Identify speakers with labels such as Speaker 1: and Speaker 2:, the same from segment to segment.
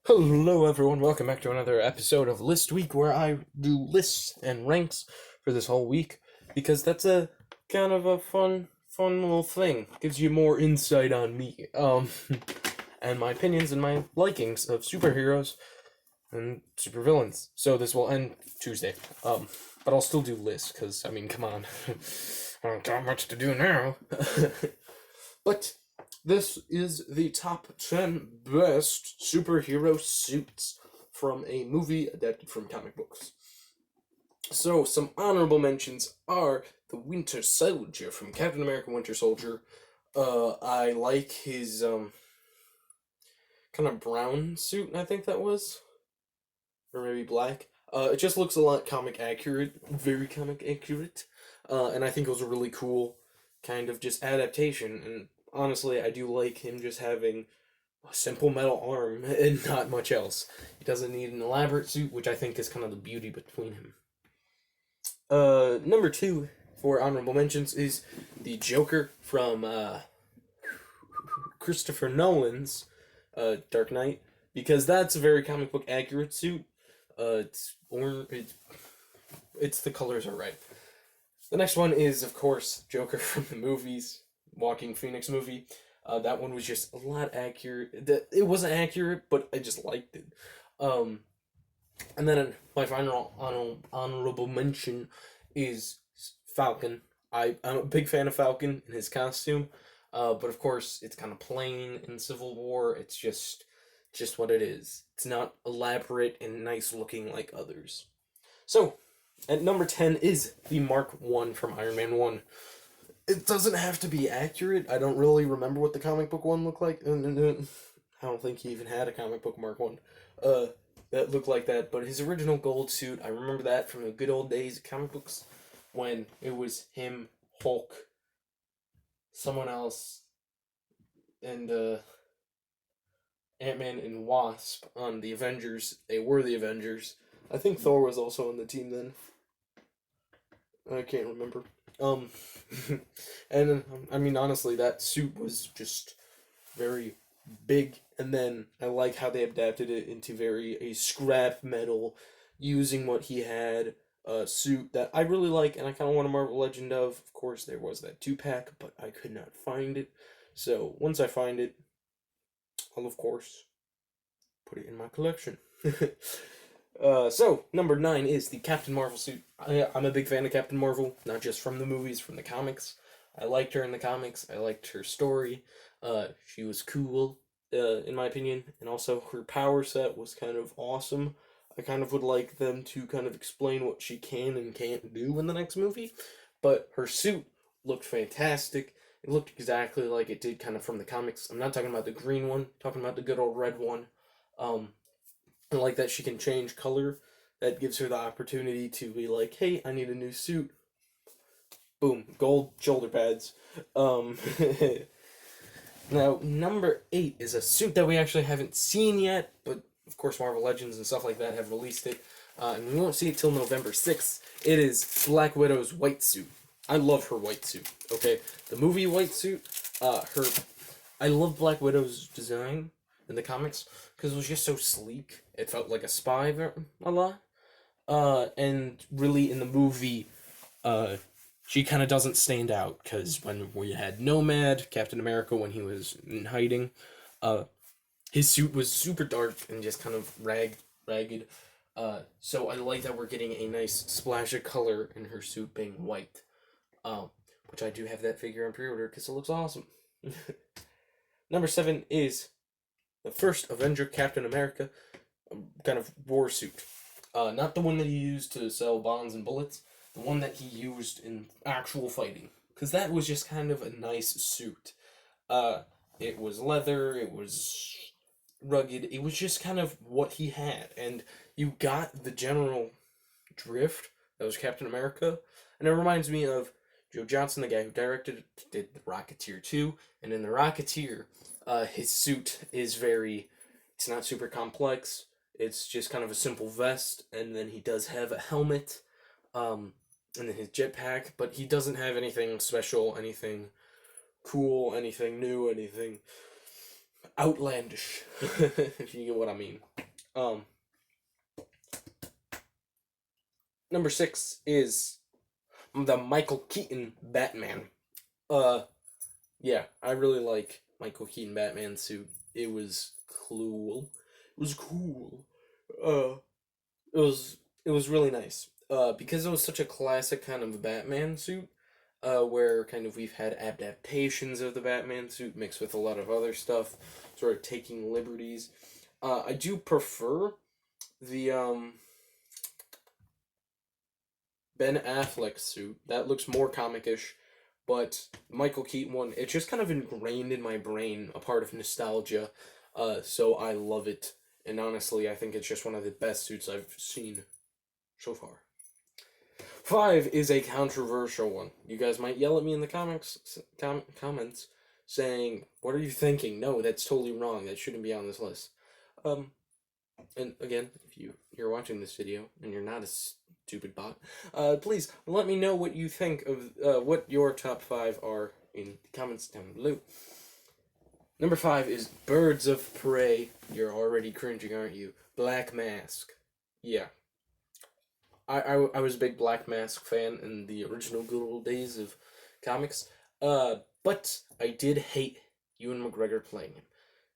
Speaker 1: Hello, everyone. Welcome back to another episode of List Week, where I do lists and ranks for this whole week because that's a kind of a fun little thing. Gives you more insight on me, and my opinions and my likings of superheroes and supervillains. So this will end Tuesday, but I'll still do lists because I mean, come on, I don't got much to do now. But this is the top 10 best superhero suits from a movie adapted from comic books. So, some honorable mentions are the Winter Soldier from Captain America Winter Soldier. I like his kind of brown suit, I think that was. Or maybe black. It just looks a lot comic accurate, very comic accurate. And I think it was a really cool kind of just adaptation. And honestly, I do like him just having a simple metal arm and not much else. He doesn't need an elaborate suit, which I think is kind of the beauty between him. Number two for honorable mentions is the Joker from Christopher Nolan's Dark Knight, because that's a very comic book accurate suit. It's the colors are right. The next one is, of course, Joker from the movies, Walking Phoenix movie. That one was just a lot accurate. It wasn't accurate, but I just liked it. Um, and then my final honorable mention is Falcon. I'm a big fan of Falcon and his costume, but of course it's kind of plain in Civil War. It's just what it is. It's not elaborate and nice looking like others. So, at number 10 is the Mark 1 from Iron Man 1. It doesn't have to be accurate. I don't really remember what the comic book one looked like. I don't think he even had a comic book Mark 1 that looked like that, but his original gold suit, I remember that from the good old days of comic books when it was him, Hulk, someone else, and Ant-Man and Wasp on the Avengers. They were the Avengers. I think Thor was also on the team then. I can't remember. Um, and I mean, honestly, that suit was just very big, and then I like how they adapted it into very a scrap metal, using what he had, suit that I really like, and I kind of want a Marvel Legend of. Of course, there was that 2-pack, but I could not find it. So once I find it, I'll of course put it in my collection. So number 9 is the Captain Marvel suit. I'm a big fan of Captain Marvel, not just from the movies, from the comics. I liked her in the comics. I liked her story. She was cool, in my opinion, and also her power set was kind of awesome. I kind of would like them to kind of explain what she can and can't do in the next movie, but her suit looked fantastic. It looked exactly like it did kind of from the comics. I'm not talking about the green one, I'm talking about the good old red one. Um, and like that she can change color. That gives her the opportunity to be like, hey, I need a new suit. Boom, gold shoulder pads. Um, Now, number 8 is a suit that we actually haven't seen yet, but of course, Marvel Legends and stuff like that have released it, and we won't see it till November 6th. It is Black Widow's white suit. I love her white suit, okay? The movie white suit, her. I love Black Widow's design in the comics because it was just so sleek. It felt like a spy a lot. And really in the movie, uh, she kind of doesn't stand out because when we had Nomad, Captain America, when he was in hiding, uh, his suit was super dark and just kind of ragged. So I like that we're getting a nice splash of color in her suit being white. Um, which I do have that figure on pre-order because it looks awesome. Number 7 is the first Avenger Captain America kind of war suit. Not the one that he used to sell bonds and bullets, the one that he used in actual fighting. Because that was just kind of a nice suit. It was leather, it was rugged, it was just kind of what he had. And you got the general drift that was Captain America. And it reminds me of Joe Johnson, the guy who did The Rocketeer 2. And in The Rocketeer, his suit is it's not super complex. It's just kind of a simple vest, and then he does have a helmet, and then his jetpack, but he doesn't have anything special, anything cool, anything new, anything outlandish, if you get what I mean. Um, Number 6 is the Michael Keaton Batman. Uh, yeah, I really like Michael Keaton Batman suit. It was cool. It was cool. Uh, it was it was really nice. Because it was such a classic kind of Batman suit. Where kind of we've had adaptations of the Batman suit mixed with a lot of other stuff, sort of taking liberties. I do prefer the Ben Affleck suit. That looks more comicish, but Michael Keaton one, it's just kind of ingrained in my brain, a part of nostalgia. So I love it, and honestly, I think it's just one of the best suits I've seen so far. 5 is a controversial one. You guys might yell at me in the comments saying, "What are you thinking? No, that's totally wrong. That shouldn't be on this list." Um, and again, if you're watching this video and you're not a stupid bot, please let me know what you think of what your top 5 are in the comments down below. Number 5 is Birds of Prey. You're already cringing, aren't you? Black Mask. Yeah, I was a big Black Mask fan in the original good old days of comics. But I did hate Ewan McGregor playing him.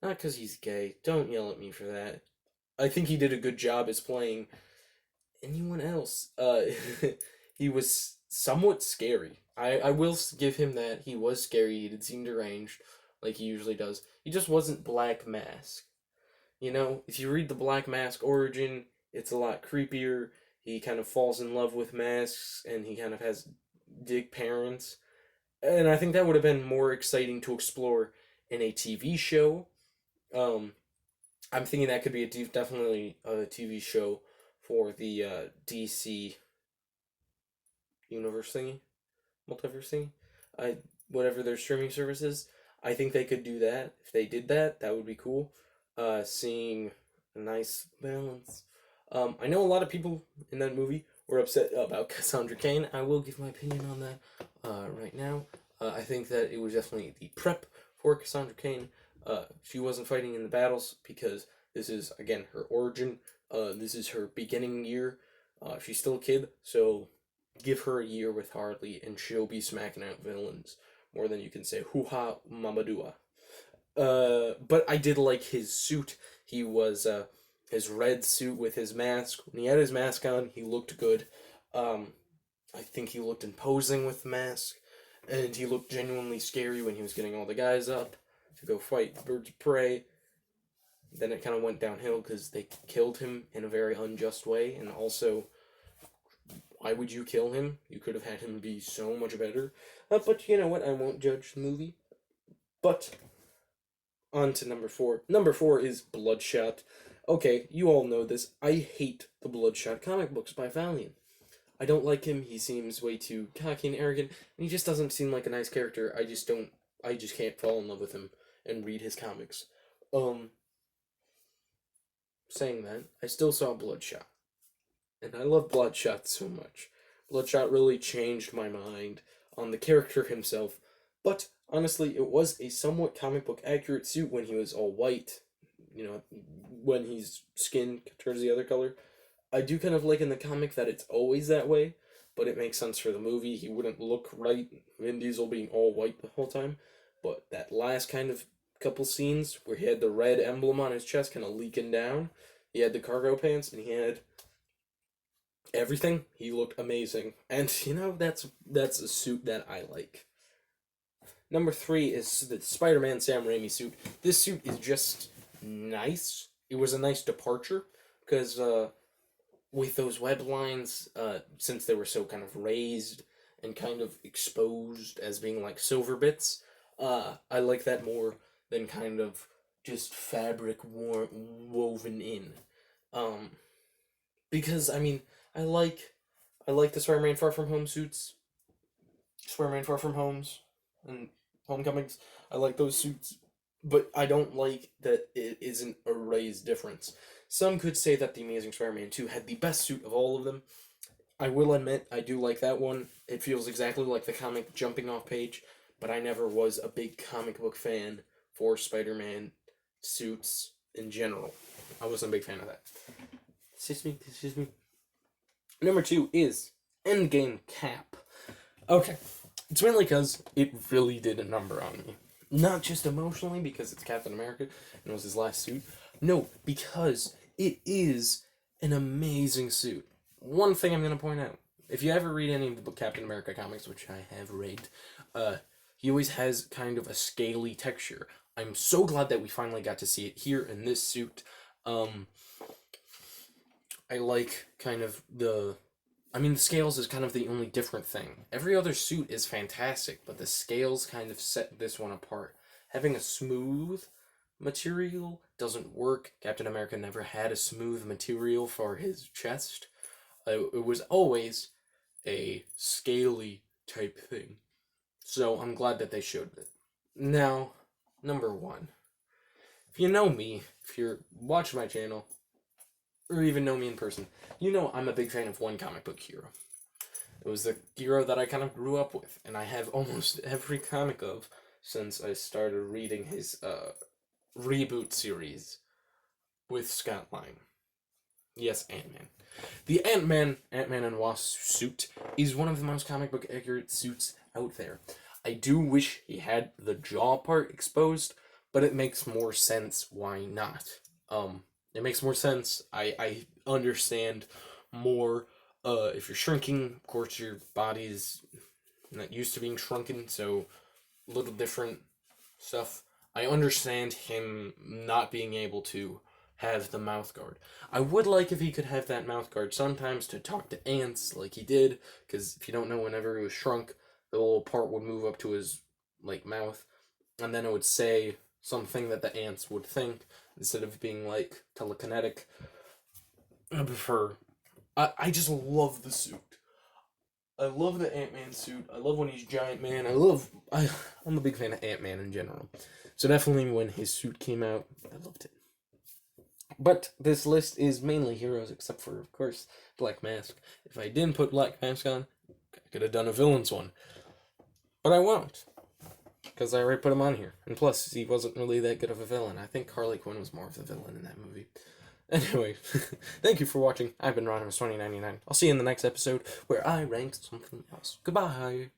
Speaker 1: Not because he's gay. Don't yell at me for that. I think he did a good job as playing anyone else. He was somewhat scary. I will give him that. He was scary. He did seem deranged, like he usually does. He just wasn't Black Mask. You know, if you read the Black Mask origin, it's a lot creepier. He kind of falls in love with masks, and he kind of has dick parents. And I think that would have been more exciting to explore in a TV show. Um, I'm thinking that could be definitely a TV show for the DC universe thingy, multiverse thingy. I Whatever their streaming service is, I think they could do that. If they did that, that would be cool. Seeing a nice balance. I know a lot of people in that movie were upset about Cassandra Cain. I will give my opinion on that right now. I think that it was definitely the prep for Cassandra Cain. She wasn't fighting in the battles because this is, again, her origin. This is her beginning year. She's still a kid, so give her a year with Harley and she'll be smacking out villains more than you can say hoo-ha mamadua. But I did like his suit. He was his red suit with his mask. When he had his mask on, he looked good. Um, I think he looked imposing with the mask, and he looked genuinely scary when he was getting all the guys up to go fight birds of prey. Then it kind of went downhill because they killed him in a very unjust way, and also, why would you kill him? You could have had him be so much better. But you know what? I won't judge the movie. But on to number 4. Number 4 is Bloodshot. Okay, you all know this. I hate the Bloodshot comic books by Valiant. I don't like him. He seems way too cocky and arrogant, and he just doesn't seem like a nice character. I just can't fall in love with him and read his comics. Um, Saying that, I still saw Bloodshot, and I love Bloodshot so much. Bloodshot really changed my mind on the character himself, but honestly, it was a somewhat comic book accurate suit when he was all white. You know, when his skin turns the other color. I do kind of like in the comic that it's always that way, but it makes sense for the movie. He wouldn't look right, Vin Diesel being all white the whole time. But that last kind of couple scenes where he had the red emblem on his chest kind of leaking down, he had the cargo pants, and he had everything. He looked amazing, and you know that's a suit that I like. Number 3 is the Spider-Man Sam Raimi suit. This suit is just nice. It was a nice departure because with those web lines, since they were so kind of raised and kind of exposed as being like silver bits, I like that more than kind of just fabric woven in. Um, because I mean, I like I like the Spider-Man Far From Home suits, Spider-Man Far From Homes, and Homecomings. I like those suits, but I don't like that it isn't a raised difference. Some could say that the Amazing Spider-Man 2 had the best suit of all of them. I will admit, I do like that one. It feels exactly like the comic jumping off page, but I never was a big comic book fan for Spider-Man suits in general. I wasn't a big fan of that. Excuse me. Number 2 is Endgame Cap. Okay, it's mainly because it really did a number on me. Not just emotionally because it's Captain America and it was his last suit. No, because it is an amazing suit. One thing I'm going to point out. If you ever read any of the Captain America comics, which I have read, he always has kind of a scaly texture. I'm so glad that we finally got to see it here in this suit. I like kind of the scales is kind of the only different thing. Every other suit is fantastic, but the scales kind of set this one apart. Having a smooth material doesn't work. Captain America never had a smooth material for his chest. It was always a scaly type thing. So I'm glad that they showed it. Now, number 1. If you know me, if you're watching my channel, or even know me in person, you know I'm a big fan of one comic book hero. It was the hero that I kind of grew up with, and I have almost every comic of since I started reading his reboot series with Scott Lang. Yes, Ant-Man. The Ant-Man and Wasp suit is one of the most comic book accurate suits out there. I do wish he had the jaw part exposed, but it makes more sense why not. It makes more sense. I understand more. If you're shrinking, of course your body's not used to being shrunken, so a little different stuff. I understand him not being able to have the mouth guard. I would like if he could have that mouth guard sometimes to talk to ants like he did, because if you don't know, whenever he was shrunk, the little part would move up to his mouth, and then it would say something that the ants would think instead of being telekinetic. I prefer. I just love the suit. I love the Ant-Man suit. I love when he's Giant Man. I'm a big fan of Ant-Man in general. So definitely when his suit came out, I loved it. But this list is mainly heroes, except for, of course, Black Mask. If I didn't put Black Mask on, I could have done a villains one. But I won't. Because I already put him on here. And plus, he wasn't really that good of a villain. I think Harley Quinn was more of the villain in that movie. Anyway, thank you for watching. I've been Rodimus2099. I'll see you in the next episode where I rank something else. Goodbye.